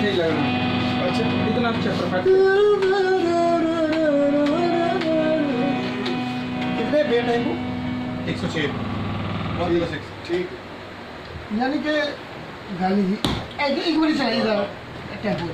नहीं लगना। अच्छा इतना अच्छा परफेक्ट। कितने बेट है वो? 106 106 ठीक यानी कि गाली एक बार चलाई था टेम्पो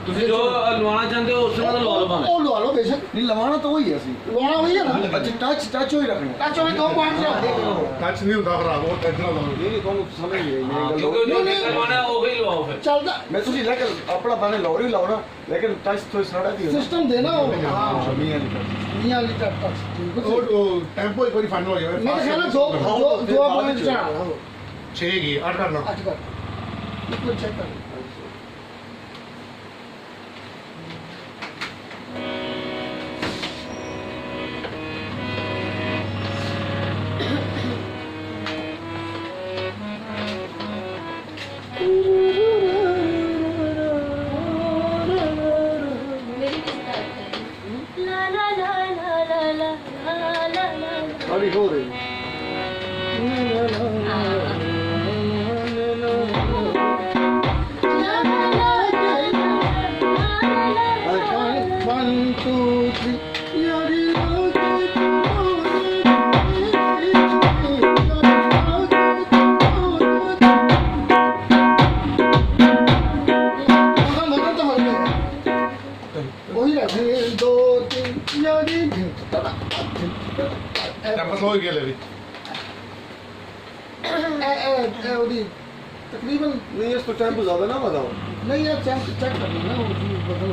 ਤੁਸੀਂ ਜੋ ਲਵਾਉਣਾ ਚਾਹੁੰਦੇ ਹੋ ਉਸ ਤਰ੍ਹਾਂ ਦਾ ਲਵਾ ਲਓ ਭਾਵੇਂ। ਉਹ ਲਵਾ ਲਓ ਬੇਸ਼ੱਕ नहीं लवाना तो वही है सी ਲਵਾਉਣਾ ਹੋਈ ਹੈ ਨਾ अच्छा टच हो ही रखना ਟੱਚ ਹੋਵੇ 2 ਪੁਆਇੰਟ टच नहीं होता खराब वो टेंशन ना लो। नहीं तुम समझ गए ਹਾਂ ਕਿਉਂਕਿ ਜੋ ਲਵਾਉਣਾ ਉਹ ਹੀ ਲਵਾਓ ਫਿਰ। ਚੱਲਦਾ मैं तुझे लेकर अपना बाने लौरी लाओ ना लेकिन टच तो सड़ा दी ਸਿਸਟਮ ਦੇ ਨਾ ਉਹ हां मियां नहीं ਨੀਆਂ ਵਾਲੀ ਟੱਚ ਠੀਕ ਹੈ वो टेंपो एक बार फाइनल हो गया। ਮੈਂ ਤਾਂ ਕਹਿੰਦਾ ਦੋ ਪੁਆਇੰਟ ਚੜਾ ਲਾ 6 की 8 करना। ਅੱਜ ਕਰ ਇੱਕ ਚੈੱਕ ਕਰ अभी हो रही One, two, three. टेंपो हो गया ले भी। तकरीबन नहीं इसको टेम्पो ज्यादा ना बताओ नहीं यार चेक चेक करना ना वो बदल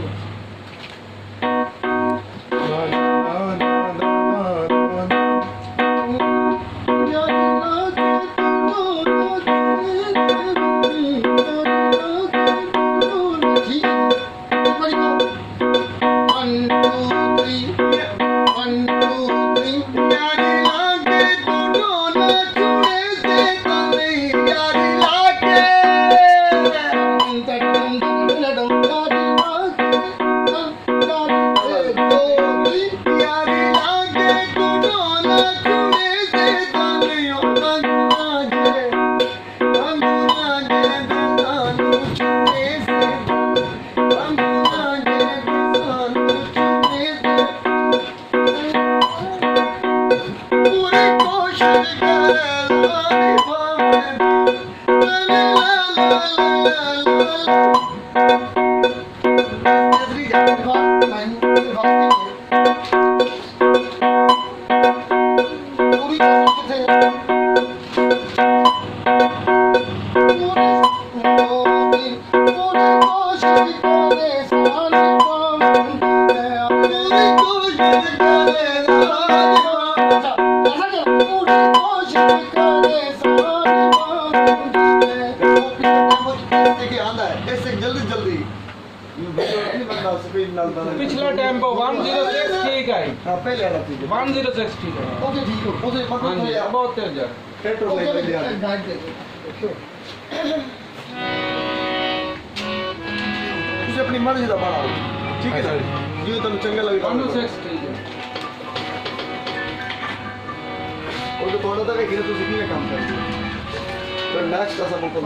पिछला टेम्पो 106 ठीक है। हां पहले वाला ठीक है 106 ठीक है। ओके ठीक है उसे हाँ मतलब जी बहुत तेज है। पेट्रोल ले लिया गाइड दे तुझे अपनी मर्जी का बनाओ ठीक है सर जो तुम चंगा लगे 106 ठीक है। और तो थोड़ा तक कि तुझे किने काम कर तो मैच का सब ऊपर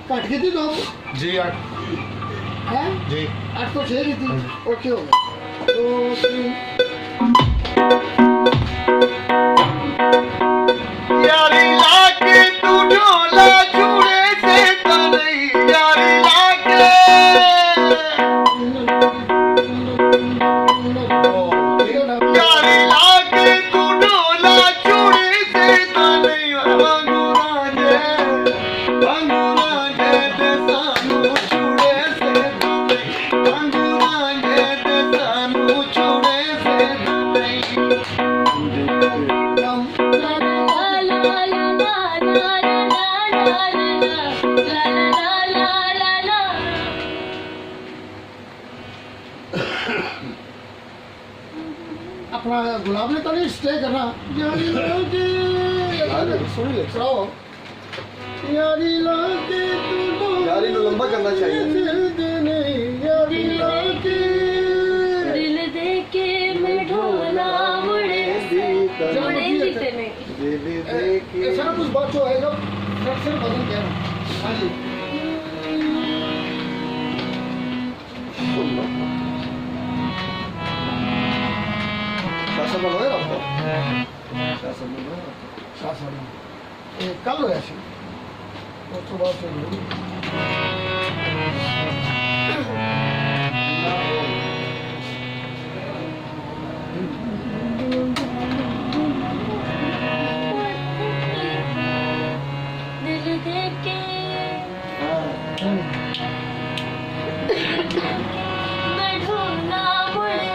कट गई थी तो जी 8 है जी 8 तो 6 थी ओके हो गया 2 3 यारी लाके तू ढोला छुड़े से तो नहीं यारी लाके यारी लाके तू ढोला छुड़े से तो नहीं वांगुरांजे ते सानू छुड़े से तो नहीं वांगुरांजे ते सानू छुड़े से यारी स्टे करना यारी लाके सुन ले सुनाओ यारी लाके तू यारी नु लंबा करना चाहिए यारी लाके दिल दे के मैं ढोला मुड़े से जोड़े जीते में ऐसा ना कुछ बात जो आएगा फिर बदल गया हाँ जी शासन बनवाए आपको शासन कल होया सी उस तो बाद से दिल दे के मैं ढोला मुड़े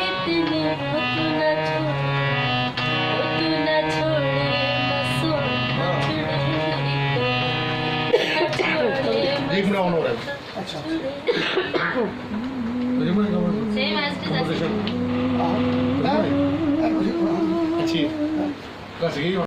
इतने तू न छोड़े मैं सोना छोड़े एक मिनट ऑन हो रहा है अच्छा सेम एज अच्छी